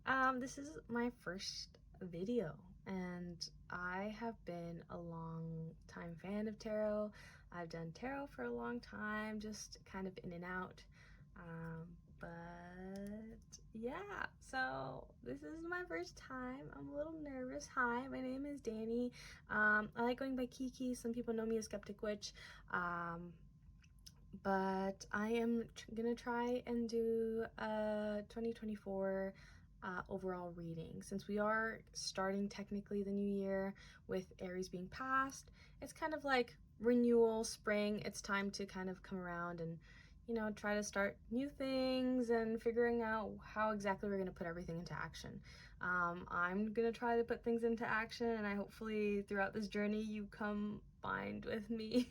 Hi, this is my first video and I have been a long time fan of tarot. I've done tarot for a long time, just kind of in and out. But yeah, so this is my first time. I'm a little nervous. Hi, my name is Dani. I like going by Kiki. Some people know me as Skeptik Witch. But I am gonna try and do a 2024 overall reading. Since we are starting technically the new year with Aries being past, it's kind of like renewal, spring. It's time to kind of come around and, you know, try to start new things and figuring out how exactly we're going to put everything into action. I'm going to try to put things into action, and I hopefully throughout this journey you come find with me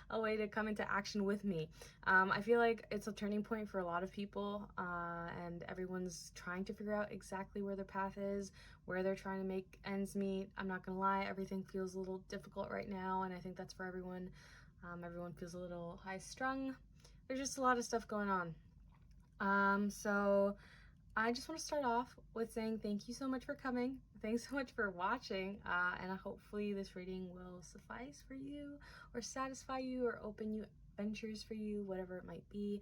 a way to come into action with me. I feel like it's a turning point for a lot of people, and everyone's trying to figure out exactly where their path is, where they're trying to make ends meet. I'm not gonna lie, everything feels a little difficult right now, and I think that's for everyone. Everyone feels a little high strung. There's just a lot of stuff going on. So I just want to start off with saying thank you so much for coming. Thanks so much for watching, and hopefully this reading will suffice for you or satisfy you or open you ventures for you, whatever it might be.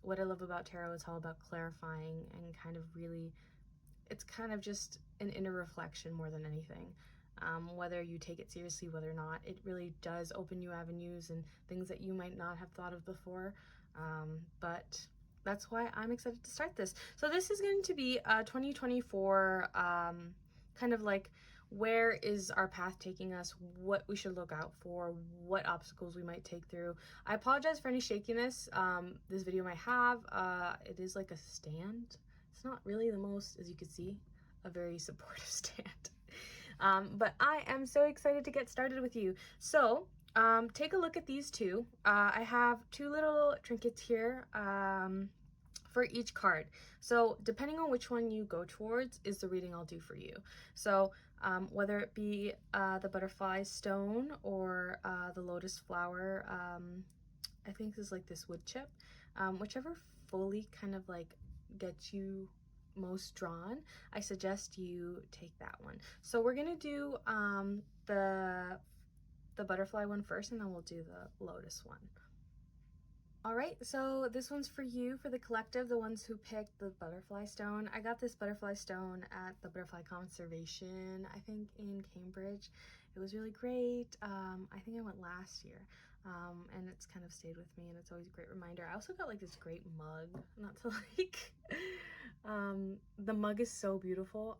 What I love about tarot is all about clarifying and kind of really, it's kind of just an inner reflection more than anything. Whether you take it seriously, whether or not, it really does open you avenues and things that you might not have thought of before. But that's why I'm excited to start this. So this is going to be a 2024 kind of like, where is our path taking us, what we should look out for, what obstacles we might take through. I apologize for any shakiness this video might have. It is like a stand. It's not really the most, as you can see, a very supportive stand. But I am so excited to get started with you. So take a look at these two. I have two little trinkets here for each card. So depending on which one you go towards is the reading I'll do for you. So whether it be the butterfly stone or the lotus flower, I think this is like this wood chip, whichever fully kind of like gets you most drawn, I suggest you take that one. So we're gonna do the butterfly one first, and then we'll do the lotus one. All right, so this one's for you, for the collective, the ones who picked the butterfly stone. I got this butterfly stone at the Butterfly Conservation, I think in Cambridge. It was really great. I think I went last year, and it's kind of stayed with me, and it's always a great reminder. I also got like this great mug, not to like, the mug is so beautiful.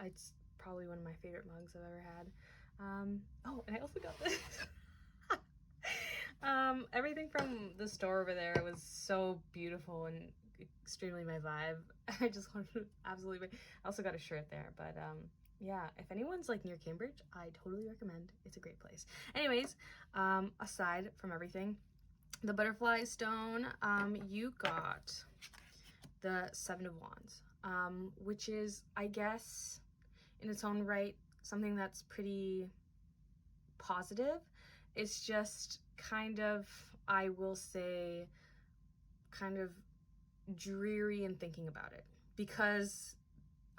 It's probably one of my favorite mugs I've ever had. Oh, and I also got this. Everything from the store over there was so beautiful and extremely my vibe. I just wanted to absolutely, I also got a shirt there, but yeah, if anyone's like near Cambridge, I totally recommend. It's a great place. Anyways, aside from everything, the butterfly stone, you got the Seven of Wands, which is, I guess, in its own right, something that's pretty positive. It's just kind of, I will say, kind of dreary in thinking about it, because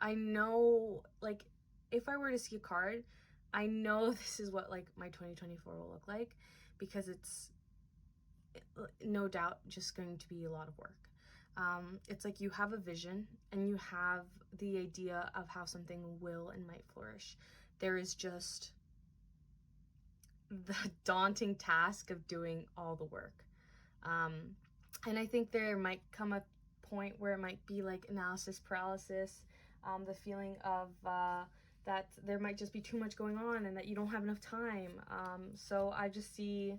I know, like, if I were to see a card, I know this is what like my 2024 will look like, because it's no doubt just going to be a lot of work. It's like you have a vision and you have the idea of how something will and might flourish. There is just the daunting task of doing all the work. And I think there might come a point where it might be like analysis paralysis, the feeling of that there might just be too much going on and that you don't have enough time. So I just see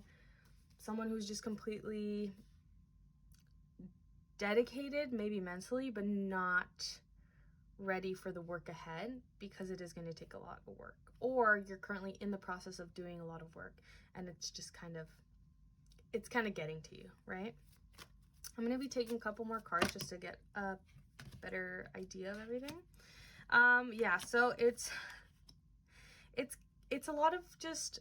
someone who's just completely dedicated, maybe mentally, but not ready for the work ahead, because it is going to take a lot of work, or you're currently in the process of doing a lot of work and it's just kind of, it's kind of getting to you, right? I'm going to be taking a couple more cards just to get a better idea of everything. Yeah, so it's a lot of just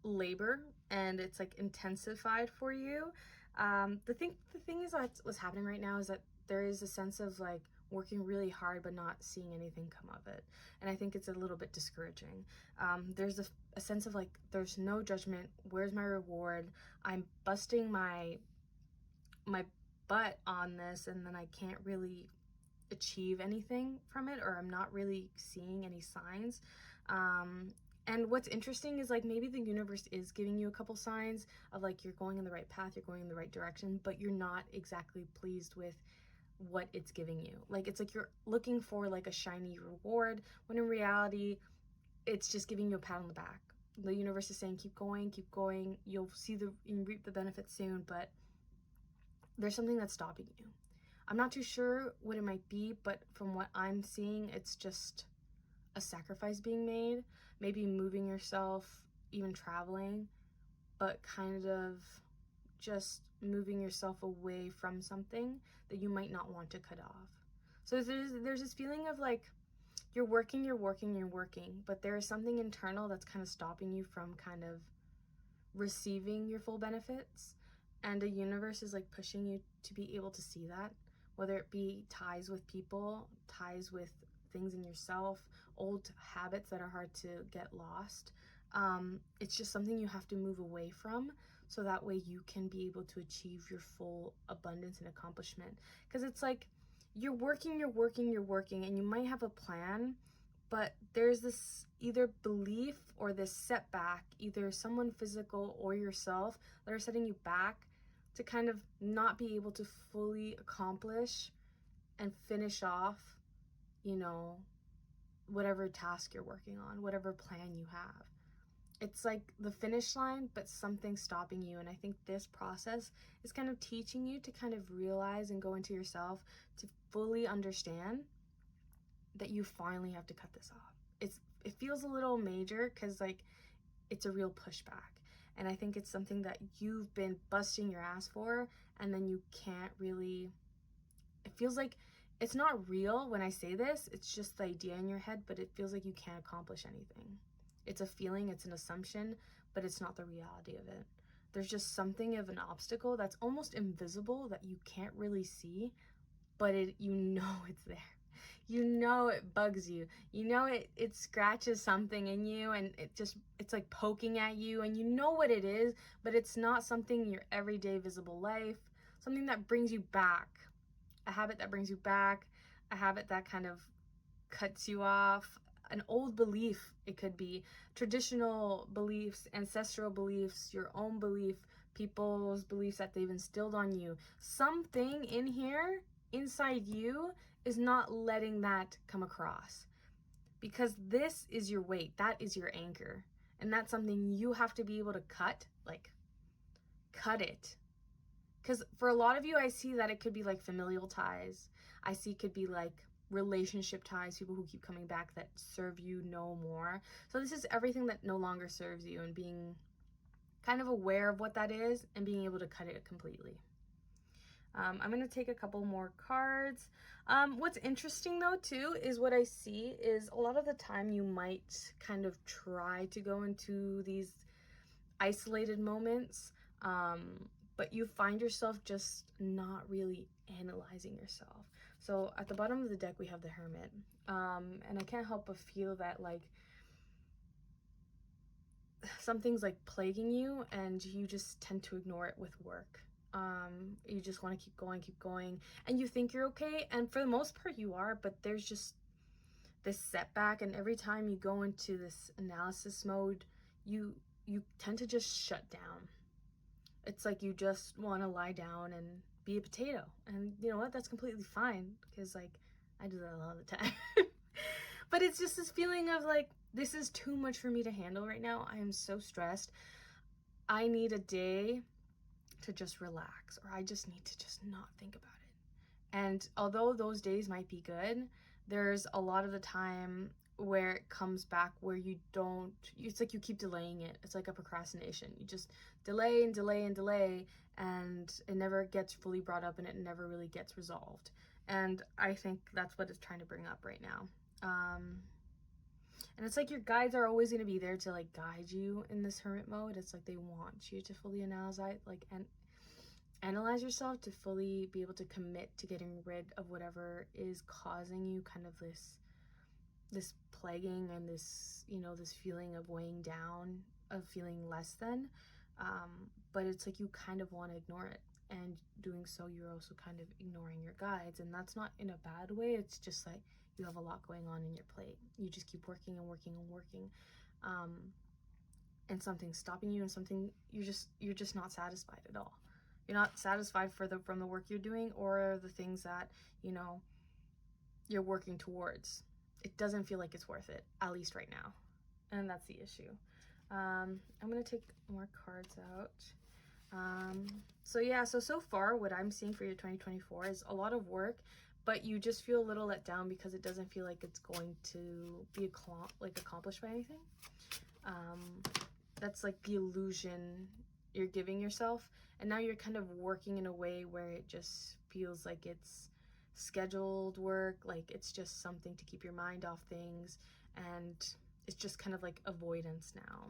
labor, and it's like intensified for you. The thing is that what's happening right now is that there is a sense of like working really hard but not seeing anything come of it, and I think it's a little bit discouraging. There's a sense of like there's no judgment. Where's my reward? I'm busting my butt on this, and then I can't really achieve anything from it, or I'm not really seeing any signs. And what's interesting is like maybe the universe is giving you a couple signs of like you're going in the right path, you're going in the right direction, but you're not exactly pleased with what it's giving you. Like it's like you're looking for like a shiny reward, when in reality it's just giving you a pat on the back. The universe is saying keep going, you'll see you reap the benefits soon, but there's something that's stopping you. I'm not too sure what it might be, but from what I'm seeing, it's just a sacrifice being made. Maybe moving yourself, even traveling, but kind of just moving yourself away from something that you might not want to cut off. So there's this feeling of like you're working, but there is something internal that's kind of stopping you from kind of receiving your full benefits. And the universe is like pushing you to be able to see that, whether it be ties with people, ties with things in yourself, old habits that are hard to get lost. It's just something you have to move away from, so that way you can be able to achieve your full abundance and accomplishment. Because it's like you're working, and you might have a plan, but there's this either belief or this setback, either someone physical or yourself, that are setting you back to kind of not be able to fully accomplish and finish off, you know, whatever task you're working on, whatever plan you have. It's like the finish line, but something's stopping you. And I think this process is kind of teaching you to kind of realize and go into yourself to fully understand that you finally have to cut this off. It feels a little major because like it's a real pushback. And I think it's something that you've been busting your ass for, and then you can't really, it feels like it's not real when I say this, it's just the idea in your head, but it feels like you can't accomplish anything. It's a feeling, it's an assumption, but it's not the reality of it. There's just something of an obstacle that's almost invisible that you can't really see, but you know it's there. You know it bugs you. You know it scratches something in you, and it's like poking at you, and you know what it is, but it's not something in your everyday visible life. Something that brings you back. A habit that brings you back. A habit that kind of cuts you off. An old belief, it could be. Traditional beliefs, ancestral beliefs, your own belief, people's beliefs that they've instilled on you. Something in here, inside you, is not letting that come across, because this is your weight, that is your anchor, and that's something you have to be able to cut it. Because for a lot of you, I see that it could be like familial ties. I see it could be like relationship ties, people who keep coming back that serve you no more. So this is everything that no longer serves you, and being kind of aware of what that is and being able to cut it completely. I'm going to take a couple more cards. What's interesting though too is what I see is a lot of the time you might kind of try to go into these isolated moments, but you find yourself just not really analyzing yourself. So at the bottom of the deck we have the Hermit, and I can't help but feel that like something's like plaguing you, and you just tend to ignore it with work. You just want to keep going, and you think you're okay, and for the most part you are, but there's just this setback, and every time you go into this analysis mode, you tend to just shut down. It's like you just want to lie down and be a potato, and you know what, that's completely fine, because like I do that a lot of the time. But it's just this feeling of like, this is too much for me to handle right now. I am so stressed. I need a day to just relax, or I just need to just not think about it. And although those days might be good, there's a lot of the time where it comes back where you don't, it's like you keep delaying it. It's like a procrastination. You just delay and delay and delay, and it never gets fully brought up, and it never really gets resolved. And I think that's what it's trying to bring up right now. And it's like your guides are always going to be there to like guide you in this hermit mode. It's like they want you to fully analyze, like, analyze yourself, to fully be able to commit to getting rid of whatever is causing you kind of this plaguing and this, you know, this feeling of weighing down, of feeling less than. But it's like you kind of want to ignore it, and doing so, you're also kind of ignoring your guides, and that's not in a bad way. It's just like you have a lot going on in your plate. You just keep working and working and working, and something's stopping you, and something you're just not satisfied at all. You're not satisfied from the work you're doing, or the things that, you know, you're working towards. It doesn't feel like it's worth it, at least right now, and that's the issue. I'm gonna take more cards out. So yeah, so far what I'm seeing for your 2024 is a lot of work, but you just feel a little let down because it doesn't feel like it's going to be accomplished by anything. That's like the illusion you're giving yourself, and now you're kind of working in a way where it just feels like it's scheduled work, like it's just something to keep your mind off things, and it's just kind of like avoidance now.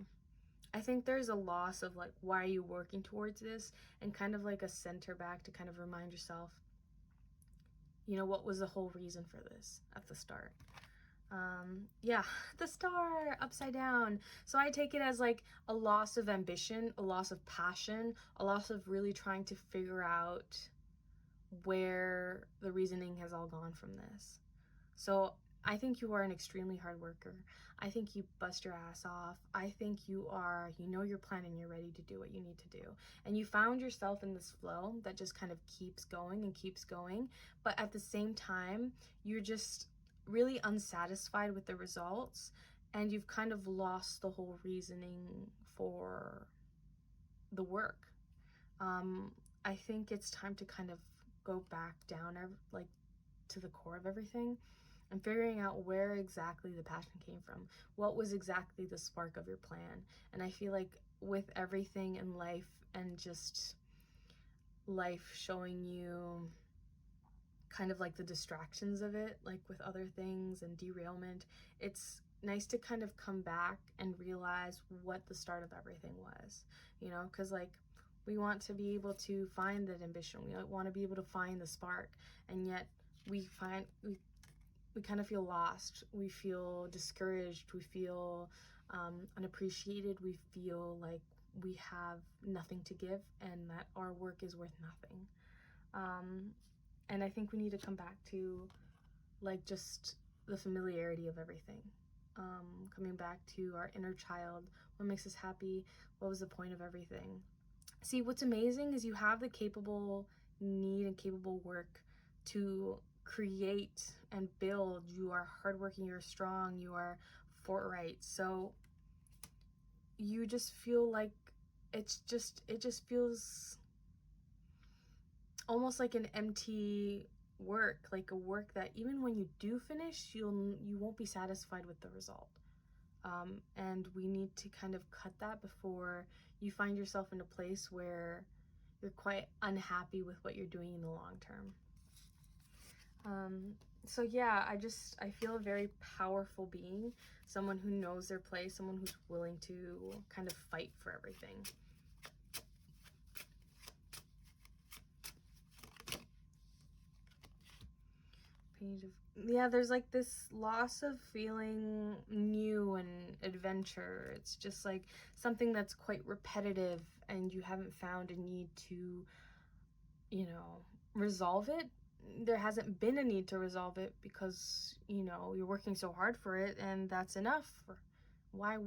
I think there's a loss of like, why are you working towards this, and kind of like a center back to kind of remind yourself, you know, what was the whole reason for this at the start. Yeah, the star upside down. So I take it as like a loss of ambition, a loss of passion, a loss of really trying to figure out where the reasoning has all gone from this. So I think you are an extremely hard worker. I think you bust your ass off. I think you know your plan, and you're ready to do what you need to do. And you found yourself in this flow that just kind of keeps going and keeps going. But at the same time, you're just really unsatisfied with the results, and you've kind of lost the whole reasoning for the work. I think it's time to kind of go back down, like, to the core of everything, and figuring out where exactly the passion came from. What was exactly the spark of your plan? And I feel like with everything in life, and just life showing you kind of like the distractions of it, like with other things and derailment, it's nice to kind of come back and realize what the start of everything was, you know, because like we want to be able to find that ambition, we want to be able to find the spark, and yet we kind of feel lost, we feel discouraged, we feel unappreciated, we feel like we have nothing to give, and that our work is worth nothing. And I think we need to come back to like just the familiarity of everything. Coming back to our inner child, what makes us happy, what was the point of everything. See, what's amazing is you have the capable work to create and build. You are hardworking, you're strong, you are forthright. So you just feel like it just feels almost like an empty work, like a work that even when you do finish, you won't be satisfied with the result. And we need to kind of cut that before you find yourself in a place where you're quite unhappy with what you're doing in the long term. So yeah, I feel a very powerful being, someone who knows their place, someone who's willing to kind of fight for everything. Yeah, there's like this loss of feeling new and adventure. It's just like something that's quite repetitive, and you haven't found a need to, you know, resolve it. There hasn't been a need to resolve it because, you know, you're working so hard for it, and that's enough. Why?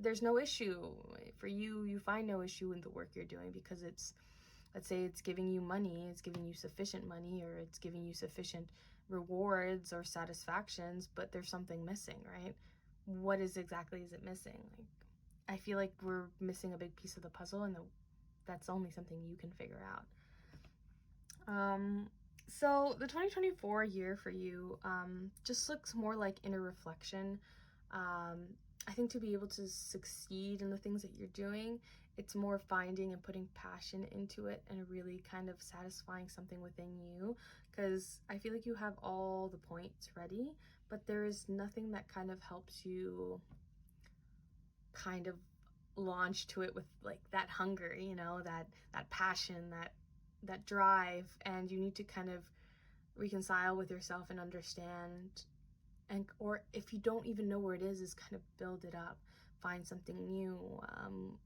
There's no issue for you. You find no issue in the work you're doing because it's, let's say it's giving you money, it's giving you sufficient money, or it's giving you sufficient rewards or satisfactions, but there's something missing, right? What exactly is it missing? Like, I feel like we're missing a big piece of the puzzle, and that's only something you can figure out. So the 2024 year for you just looks more like inner reflection. I think to be able to succeed in the things that you're doing, it's more finding and putting passion into it, and really kind of satisfying something within you, because I feel like you have all the points ready, but there is nothing that kind of helps you kind of launch to it with like that hunger, you know, that passion, that drive, and you need to kind of reconcile with yourself and understand, and or if you don't even know where it is kind of build it up, find something new,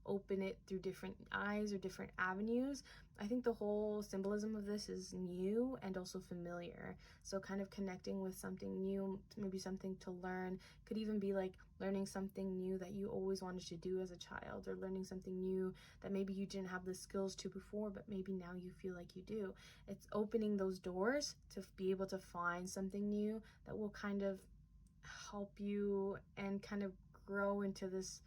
open it through different eyes or different avenues. I think the whole symbolism of this is new and also familiar, so kind of connecting with something new, maybe something to learn. Could even be like learning something new that you always wanted to do as a child, or learning something new that maybe you didn't have the skills to before, but maybe now you feel like you do. It's opening those doors to be able to find something new that will kind of help you and kind of grow into this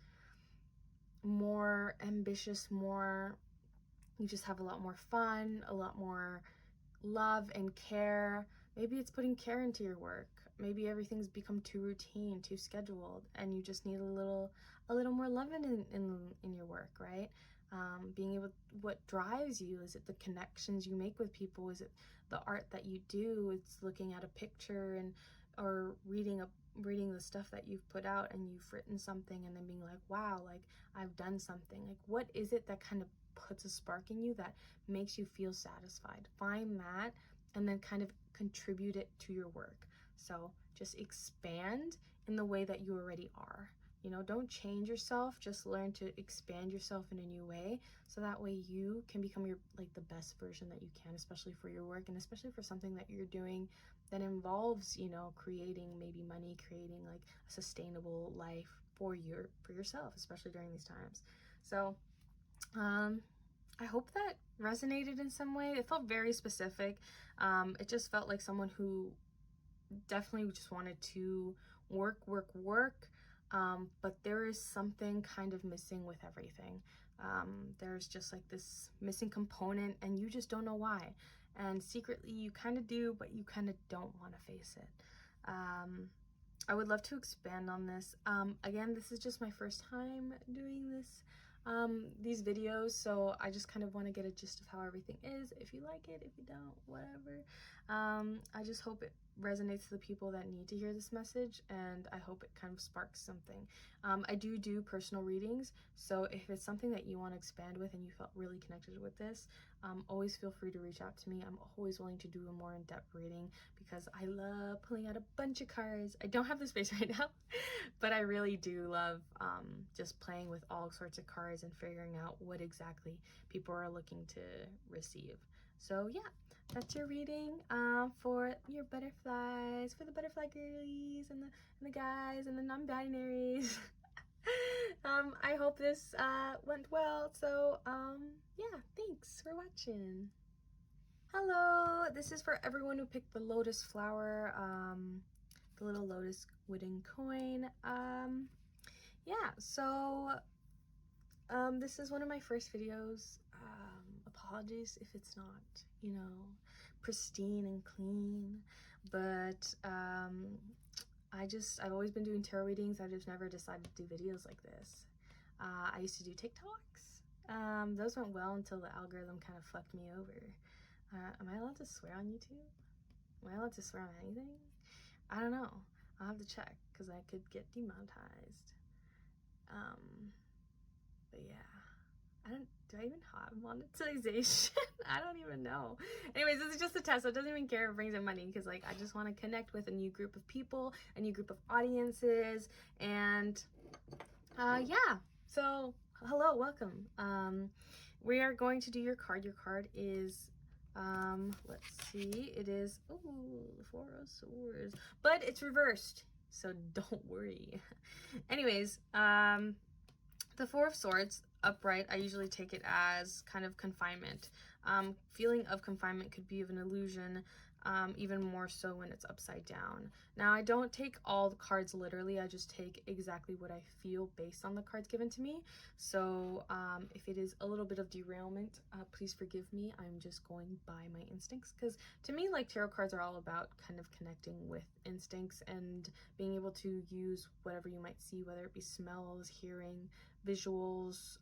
more ambitious, more, you just have a lot more fun, a lot more love and care. Maybe it's putting care into your work. Maybe everything's become too routine, too scheduled, and you just need a little more love in your work, right? Being able, what drives you? Is it the connections you make with people? Is it the art that you do? It's looking at a picture and or reading the stuff that you've put out and you've written something and then being like, wow, like I've done something. Like, what is it that kind of puts a spark in you that makes you feel satisfied? Find that and then kind of contribute it to your work. So just expand in the way that you already are. You know, don't change yourself, just learn to expand yourself in a new way, so that way you can become your, like, the best version that you can, especially for your work and especially for something that you're doing that involves, you know, creating maybe money, creating like a sustainable life for yourself, especially during these times. So I hope that resonated in some way. It felt very specific. It just felt like someone who definitely just wanted to work, but there is something kind of missing with everything. There's just like this missing component and you just don't know why. And secretly you kind of do, but you kind of don't want to face it. I would love to expand on this. Again, this is just my first time doing this, these videos, so I just kind of want to get a gist of how everything is. If you like it, if you don't, whatever. I just hope it resonates to the people that need to hear this message, and I hope it kind of sparks something. I do personal readings, so if it's something that you want to expand with and you felt really connected with this, always feel free to reach out to me. I'm always willing to do a more in-depth reading because I love pulling out a bunch of cards. I don't have the space right now, but I really do love just playing with all sorts of cards and figuring out what exactly people are looking to receive. So yeah, that's your reading for your butterflies, for the butterfly girlies and the guys and the non-binaries. I hope this went well. So yeah, thanks for watching. Hello, this is for everyone who picked the lotus flower, the little lotus wooden coin. Yeah, so this is one of my first videos. Apologies if it's not, you know, pristine and clean, but I've always been doing tarot readings. I just never decided to do videos like this. I used to do TikToks. Those went well until the algorithm kind of fucked me over. Am I allowed to swear on YouTube? Am I allowed to swear on anything? I don't know. I'll have to check because I could get demonetized. But yeah, do I even have monetization? I don't even know. Anyways, this is just a test, so it doesn't even care if it brings in money, because like I just want to connect with a new group of people, a new group of audiences, and yeah. So hello, welcome. We are going to do your card. Your card is let's see, it is, ooh, the Four of Swords, but it's reversed, so don't worry. Anyways, the Four of Swords upright, I usually take it as kind of confinement. Feeling of confinement could be of an illusion, even more so when it's upside down. Now, I don't take all the cards literally. I just take exactly what I feel based on the cards given to me. So if it is a little bit of derailment, please forgive me. I'm just going by my instincts, because to me, like, tarot cards are all about kind of connecting with instincts and being able to use whatever you might see, whether it be smells, hearing, visuals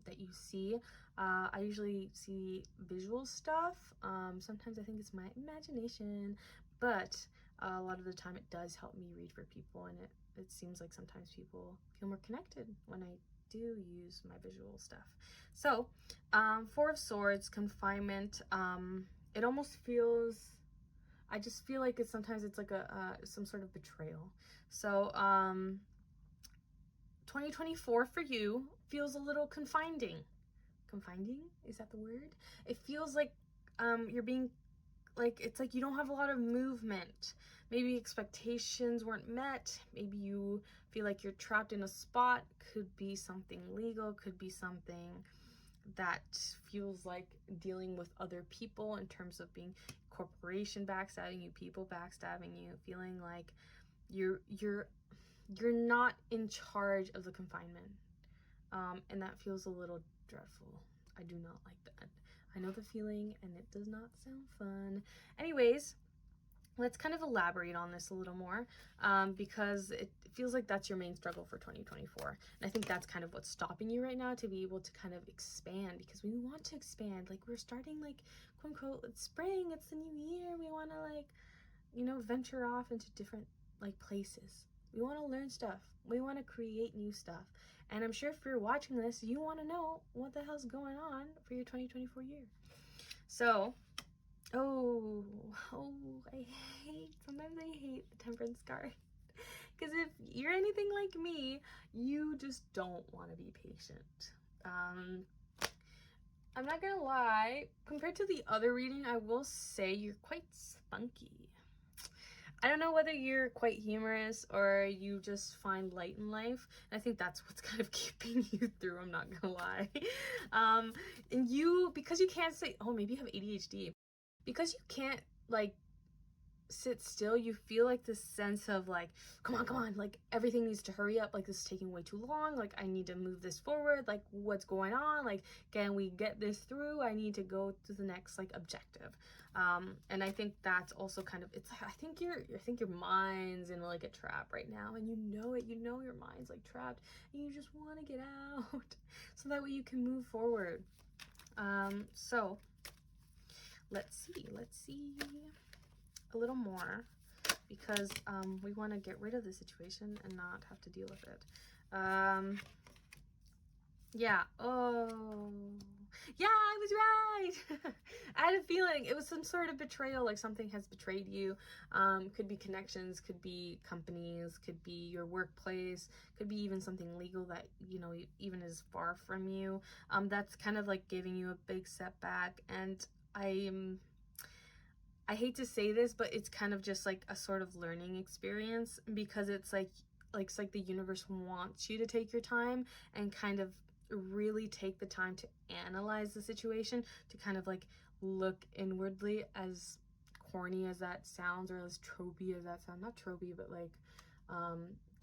that you see. I usually see visual stuff. Sometimes I think it's my imagination, but a lot of the time it does help me read for people, and it seems like sometimes people feel more connected when I do use my visual stuff. So, Four of Swords, confinement. It almost feels, I just feel like sometimes it's like some sort of betrayal. So, 2024 for you feels a little confining. Confining? Is that the word? It feels like you're being, like, it's like you don't have a lot of movement. Maybe expectations weren't met. Maybe you feel like you're trapped in a spot. Could be something legal, could be something that feels like dealing with other people in terms of being corporation backstabbing you, people backstabbing you, feeling like you're not in charge of the confinement. And that feels a little dreadful. I do not like that. I know the feeling, and it does not sound fun. Anyways, let's kind of elaborate on this a little more, because it feels like that's your main struggle for 2024. And I think that's kind of what's stopping you right now, to be able to kind of expand, because we want to expand. Like, we're starting, like, quote unquote, it's spring, it's the new year. We want to, like, you know, venture off into different, like, places. We want to learn stuff. We want to create new stuff. And I'm sure if you're watching this, you want to know what the hell's going on for your 2024 year. So, sometimes I hate the Temperance card. Because if you're anything like me, you just don't want to be patient. I'm not gonna lie, compared to the other reading, I will say you're quite spunky. I don't know whether you're quite humorous or you just find light in life. And I think that's what's kind of keeping you through, I'm not gonna lie. And you, because you can't say, oh, maybe you have ADHD. Because you can't, like, sit still, you feel like this sense of, like, come on, like, everything needs to hurry up, like, this is taking way too long, like, I need to move this forward, like, what's going on, like, can we get this through? I need to go to the next, like, objective. And I think that's also kind of, it's like, I think your mind's in, like, a trap right now, and you know it, you know your mind's, like, trapped, and you just want to get out so that way you can move forward. So let's see a little more, because we want to get rid of the situation and not have to deal with it. Yeah, oh yeah, I was right. I had a feeling it was some sort of betrayal, like something has betrayed you. Could be connections, could be companies, could be your workplace, could be even something legal that, you know, even is far from you. That's kind of like giving you a big setback. And I hate to say this, but it's kind of just like a sort of learning experience, because it's like the universe wants you to take your time and kind of really take the time to analyze the situation, to kind of like look inwardly, as corny as that sounds, or as tropey as that sounds. Not tropey, but like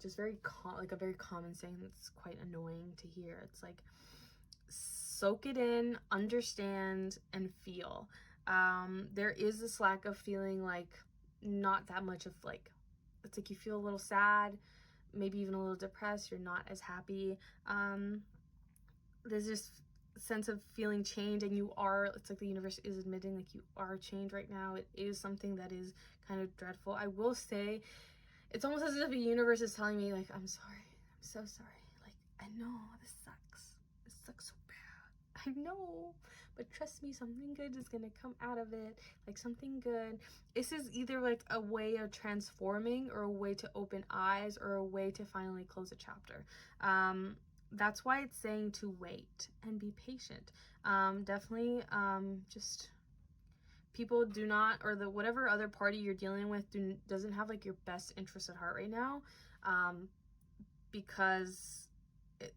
just very like a very common saying that's quite annoying to hear. It's like, soak it in, understand, and feel. There is this lack of feeling, like not that much of, like, it's like you feel a little sad, maybe even a little depressed, you're not as happy. There's this sense of feeling change, and you are, it's like the universe is admitting, like, you are changed right now. It is something that is kind of dreadful. I will say, it's almost as if the universe is telling me, like, I'm sorry, I'm so sorry, like, I know this sucks so bad, I know, but trust me, something good is gonna come out of it, like something good. This is either like a way of transforming, or a way to open eyes, or a way to finally close a chapter. That's why it's saying to wait and be patient. Definitely, just people do not, or the whatever other party you're dealing with doesn't have like your best interest at heart right now, because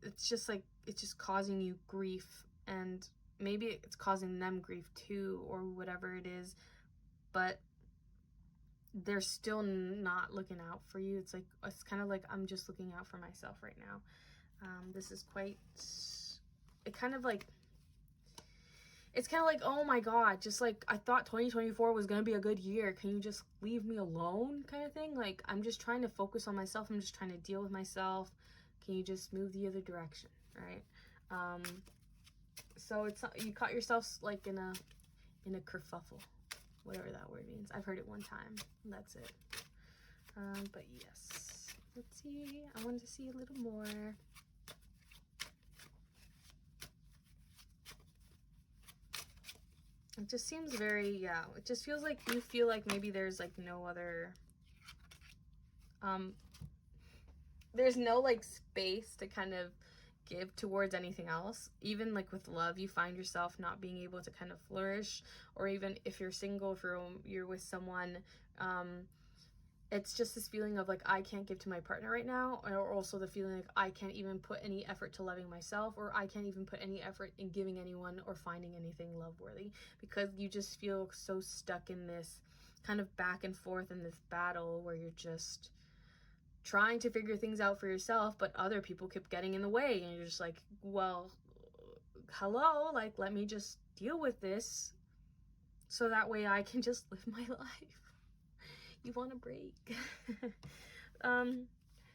it's just like, it's just causing you grief, and maybe it's causing them grief too, or whatever it is, but they're still not looking out for you. It's like, it's kind of like, I'm just looking out for myself right now. This is quite, it kind of like, it's kind of like, oh my god, just like, I thought 2024 was gonna be a good year, can you just leave me alone, kind of thing. Like, I'm just trying to focus on myself, I'm just trying to deal with myself, can you just move the other direction, right? So it's, you caught yourself like in a kerfuffle, whatever that word means. I've heard it one time, that's it. But yes, let's see, I wanted to see a little more. It just seems very, yeah, it just feels like you feel like maybe there's like no other, there's no like space to kind of give towards anything else. Even like with love, you find yourself not being able to kind of flourish, or even if you're single, if you're with someone, it's just this feeling of like, I can't give to my partner right now, or also the feeling like I can't even put any effort to loving myself, or I can't even put any effort in giving anyone or finding anything love worthy, because you just feel so stuck in this kind of back and forth in this battle where you're just trying to figure things out for yourself, but other people keep getting in the way, and you're just like, well, hello, like, let me just deal with this so that way I can just live my life. You want a break?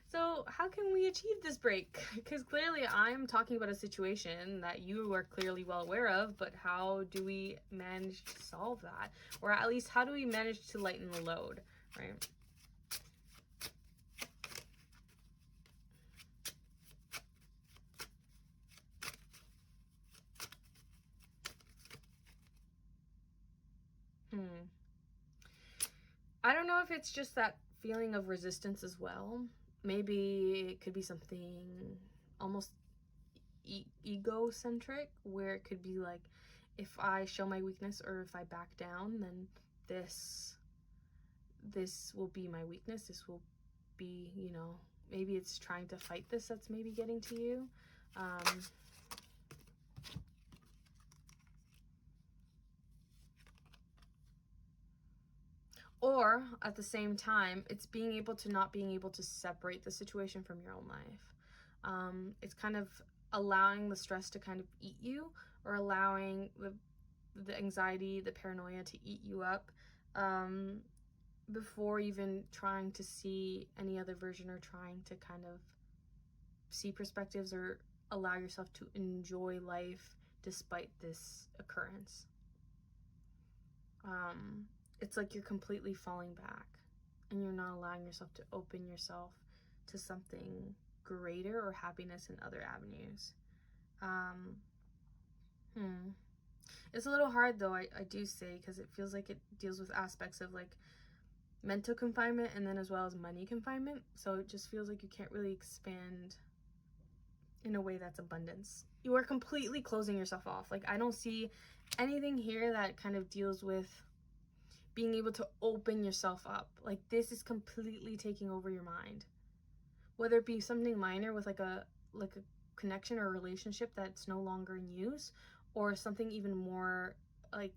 So how can we achieve this break? Because clearly I'm talking about a situation that you are clearly well aware of, but how do we manage to solve that? Or at least how do we manage to lighten the load, right? I don't know if it's just that feeling of resistance as well. Maybe it could be something almost egocentric, where it could be like, if I show my weakness or if I back down, then this will be my weakness. This will be, you know, maybe it's trying to fight this that's maybe getting to you. Or at the same time, it's being able to not being able to separate the situation from your own life. It's kind of allowing the stress to kind of eat you, or allowing the anxiety, the paranoia to eat you up, before even trying to see any other version, or trying to kind of see perspectives or allow yourself to enjoy life despite this occurrence. It's like you're completely falling back and you're not allowing yourself to open yourself to something greater or happiness in other avenues. It's a little hard though, I do say, because it feels like it deals with aspects of like mental confinement and then as well as money confinement. So it just feels like you can't really expand in a way that's abundance. You are completely closing yourself off. Like, I don't see anything here that kind of deals with being able to open yourself up. Like, this is completely taking over your mind. Whether it be something minor with like a connection or a relationship that's no longer in use, or something even more like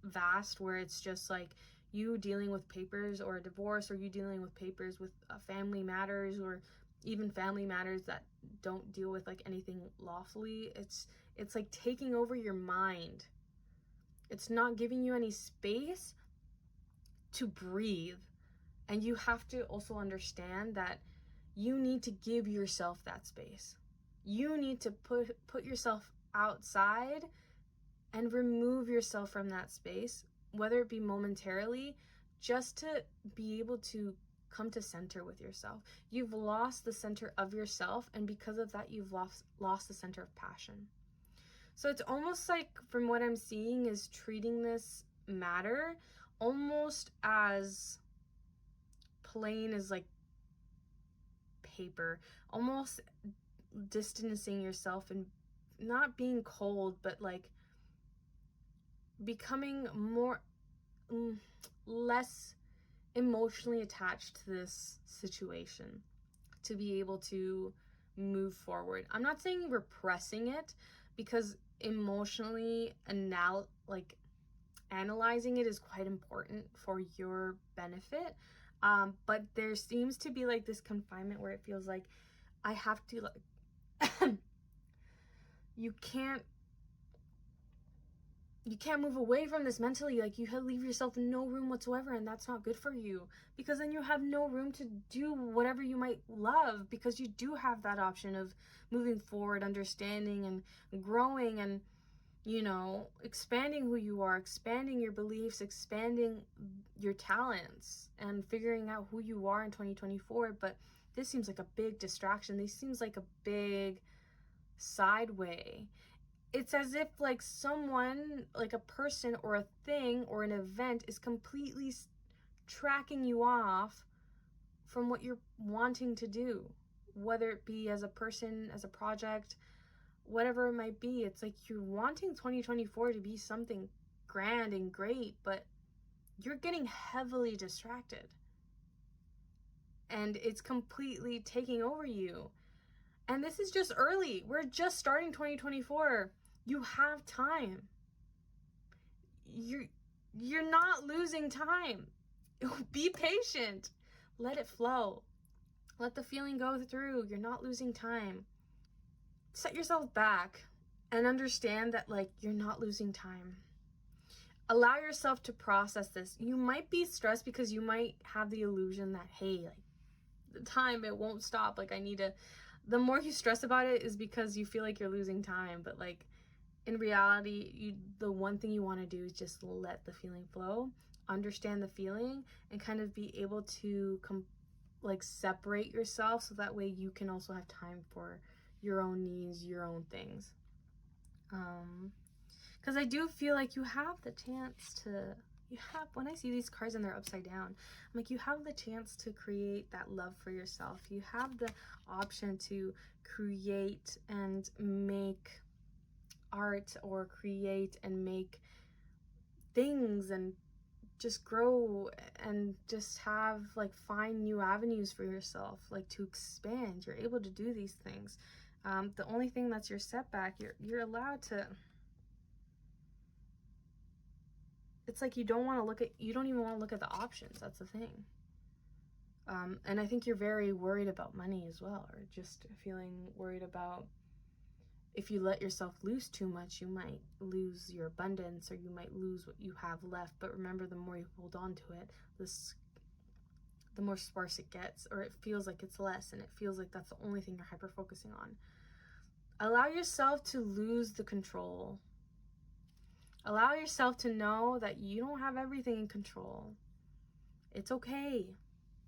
vast, where it's just like you dealing with papers or a divorce, or you dealing with papers with family matters, or even family matters that don't deal with like anything lawfully. It's like taking over your mind. It's not giving you any space to breathe. And you have to also understand that you need to give yourself that space. You need to put yourself outside and remove yourself from that space, whether it be momentarily, just to be able to come to center with yourself. You've lost the center of yourself, and because of that, you've lost the center of passion. So it's almost like, from what I'm seeing, is treating this matter almost as plain as like paper, almost distancing yourself and not being cold, but like becoming less emotionally attached to this situation to be able to move forward. I'm not saying repressing it, because emotionally analyzing it is quite important for your benefit. But there seems to be like this confinement where it feels like I have to like you can't move away from this mentally. Like, you leave yourself no room whatsoever, and that's not good for you, because then you have no room to do whatever you might love, because you do have that option of moving forward, understanding and growing, and, you know, expanding who you are, expanding your beliefs, expanding your talents, and figuring out who you are in 2024. But this seems like a big distraction. This seems like a big sideway. it's as if like someone, like a person or a thing or an event is completely tracking you off from what you're wanting to do, whether it be as a person, as a project, whatever it might be. It's like you're wanting 2024 to be something grand and great, but you're getting heavily distracted and it's completely taking over you. And this is just early. We're just starting 2024. You have time. You're not losing time. Be patient. Let it flow. Let the feeling go through. You're not losing time. Set yourself back and understand that like you're not losing time. Allow yourself to process this. You might be stressed because you might have the illusion that, hey, like the time, it won't stop. Like I need to, the more you stress about it is because you feel like you're losing time. But like in reality, the one thing you want to do is just let the feeling flow, understand the feeling, and kind of be able to like separate yourself so that way you can also have time for your own needs, your own things. Because I do feel like you have the chance to, when I see these cards and they're upside down, I'm like, you have the chance to create that love for yourself. You have the option to create and make art, or create and make things, and just grow and just have like find new avenues for yourself, like to expand. You're able to do these things. The only thing that's your setback, you're allowed to, it's like you don't even want to look at the options. That's the thing. And I think you're very worried about money as well, or just feeling worried about if you let yourself lose too much, you might lose your abundance, or you might lose what you have left. But remember, the more you hold on to it, the more sparse it gets, or it feels like it's less, and it feels like that's the only thing you're hyper focusing on. Allow yourself to lose the control. Allow yourself to know that you don't have everything in control. It's okay.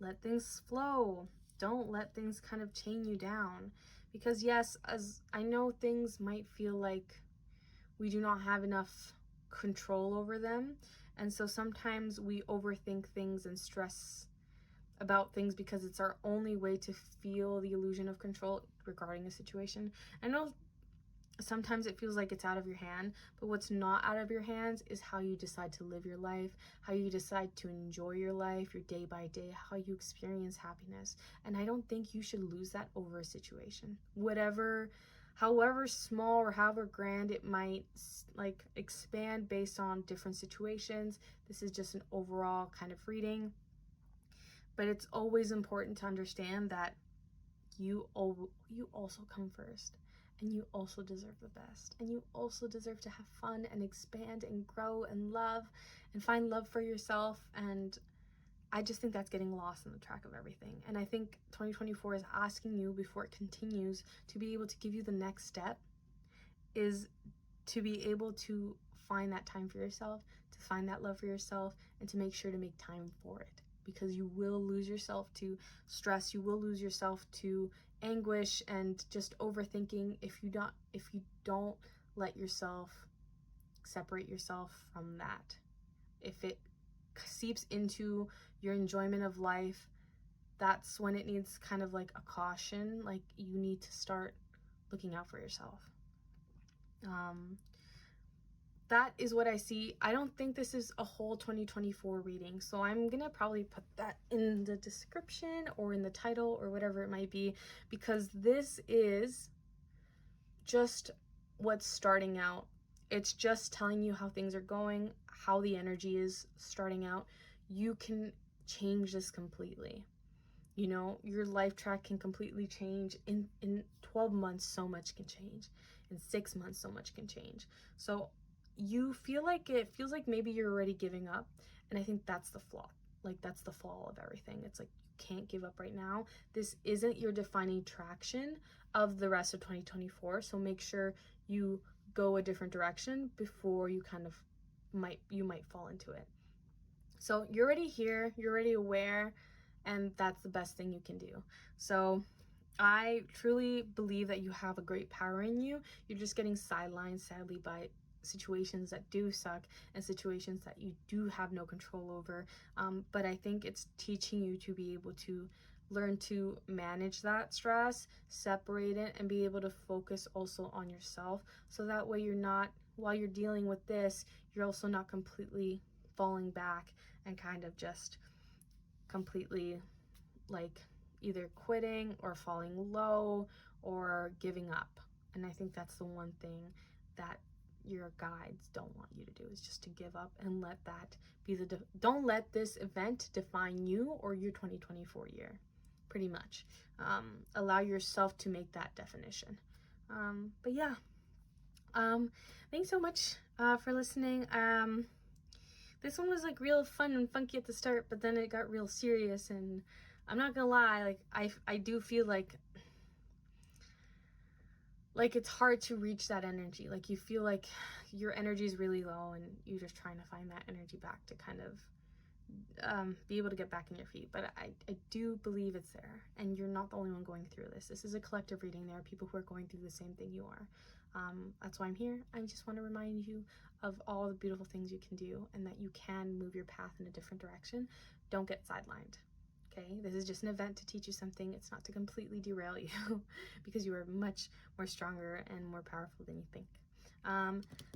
Let things flow. Don't let things kind of chain you down. Because yes, as I know, things might feel like we do not have enough control over them. And so sometimes we overthink things and stress about things because it's our only way to feel the illusion of control regarding a situation. I know sometimes it feels like it's out of your hand, but what's not out of your hands is how you decide to live your life, how you decide to enjoy your life, your day by day, how you experience happiness. And I don't think you should lose that over a situation. However small or however grand it might like expand based on different situations. This is just an overall kind of reading. But it's always important to understand that you also come first. And you also deserve the best. And you also deserve to have fun and expand and grow and love and find love for yourself. And I just think that's getting lost in the track of everything. And I think 2024 is asking you, before it continues, to be able to give you the next step, is to be able to find that time for yourself, to find that love for yourself, and to make sure to make time for it. Because you will lose yourself to stress, you will lose yourself to anguish and just overthinking if you don't let yourself separate yourself from that. If it seeps into your enjoyment of life, that's when it needs kind of like a caution. Like you need to start looking out for yourself. That is what I see. I don't think this is a whole 2024 reading, so I'm gonna probably put that in the description or in the title or whatever it might be, because this is just what's starting out. It's just telling you how things are going, how the energy is starting out. You can change this completely. You know, your life track can completely change. In 12 months, so much can change. In 6 months, so much can change. So it feels like maybe you're already giving up, and I think that's the flaw. Like that's the fall of everything. It's like you can't give up right now. This isn't your defining traction of the rest of 2024, so make sure you go a different direction before you kind of might fall into it. So you're already here, you're already aware, and that's the best thing you can do. So I truly believe that you have a great power in you. You're just getting sidelined, sadly, by situations that do suck and situations that you do have no control over. But I think it's teaching you to be able to learn to manage that stress, separate it, and be able to focus also on yourself. So that way you're not, while you're dealing with this, you're also not completely falling back and kind of just completely like either quitting or falling low or giving up. And I think that's the one thing that your guides don't want you to do, is just to give up and let that be the don't let this event define you or your 2024 year, pretty much. Allow yourself to make that definition. But yeah, thanks so much for listening. This one was like real fun and funky at the start, but then it got real serious, and I'm not gonna lie, like I do feel like it's hard to reach that energy. Like you feel like your energy is really low and you're just trying to find that energy back to kind of be able to get back on your feet. But I do believe it's there, and you're not the only one going through this. This is a collective reading. There are people who are going through the same thing you are. That's why I'm here. I just want to remind you of all the beautiful things you can do and that you can move your path in a different direction. Don't get sidelined. Okay, this is just an event to teach you something. It's not to completely derail you because you are much more stronger and more powerful than you think.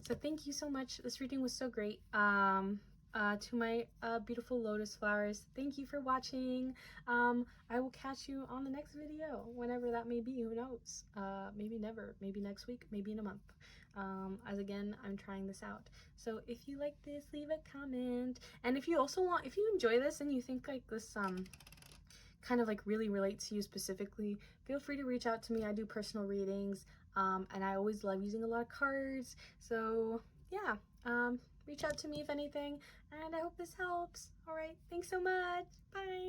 So thank you so much. This reading was so great. To my beautiful lotus flowers, thank you for watching. I will catch you on the next video, whenever that may be. Who knows? Maybe never, maybe next week, maybe in a month. As again, I'm trying this out. So if you like this, leave a comment. And if you also want, if you enjoy this and you think like this kind of like really relates to you specifically, feel free to reach out to me. I do personal readings, and I always love using a lot of cards. So yeah, reach out to me if anything, and I hope this helps. All right, thanks so much. Bye.